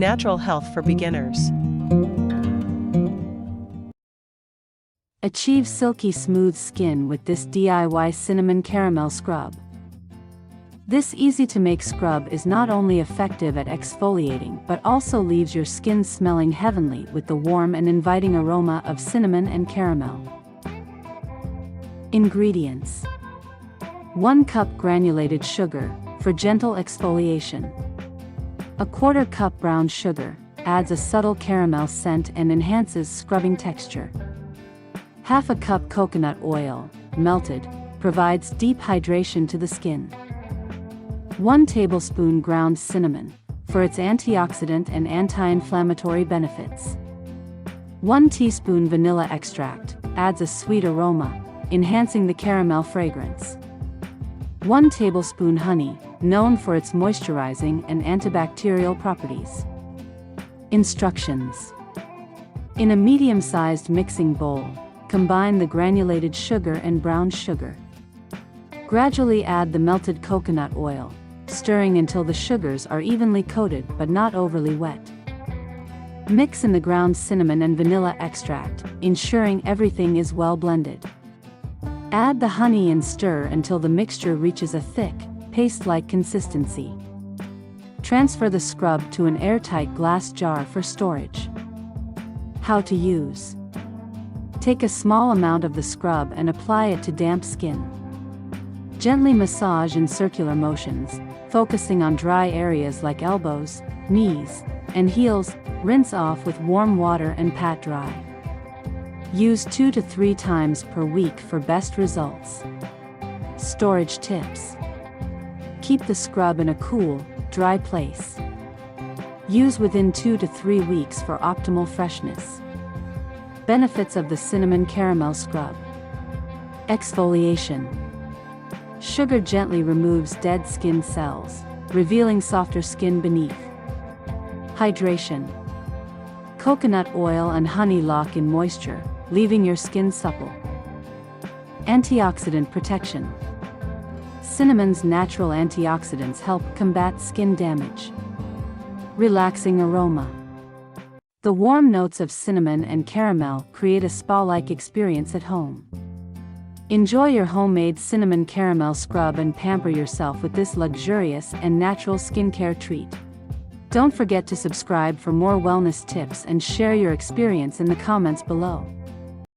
natural health for beginners. Achieve silky smooth skin with this DIY cinnamon caramel scrub. This easy-to-make scrub is not only effective at exfoliating but also leaves your skin smelling heavenly with the warm and inviting aroma of cinnamon and caramel. Ingredients: 1 cup granulated sugar, for gentle exfoliation. 1/4 cup brown sugar, adds a subtle caramel scent and enhances scrubbing texture. 1/2 cup coconut oil, melted, provides deep hydration to the skin. 1 tablespoon ground cinnamon, for its antioxidant and anti-inflammatory benefits. 1 teaspoon vanilla extract, adds a sweet aroma, enhancing the caramel fragrance. 1 tablespoon honey, known for its moisturizing and antibacterial properties. Instructions: in a medium-sized mixing bowl, combine the granulated sugar and brown sugar. Gradually add the melted coconut oil, stirring until the sugars are evenly coated but not overly wet. Mix in the ground cinnamon and vanilla extract, ensuring everything is well blended. Add the honey and stir until the mixture reaches a thick, paste-like consistency. Transfer the scrub to an airtight glass jar for storage. How to use: take a small amount of the scrub and apply it to damp skin. Gently massage in circular motions, focusing on dry areas like elbows, knees, and heels. Rinse off with warm water and pat dry. Use 2 to 3 times per week for best results. Storage tips: keep the scrub in a cool, dry place. Use within 2 to 3 weeks for optimal freshness. Benefits of the cinnamon caramel scrub: exfoliation. Sugar gently removes dead skin cells, revealing softer skin beneath. Hydration. Coconut oil and honey lock in moisture, leaving your skin supple. Antioxidant protection. Cinnamon's natural antioxidants help combat skin damage. Relaxing aroma. The warm notes of cinnamon and caramel create a spa-like experience at home. Enjoy your homemade cinnamon caramel scrub and pamper yourself with this luxurious and natural skincare treat. Don't forget to subscribe for more wellness tips and share your experience in the comments below.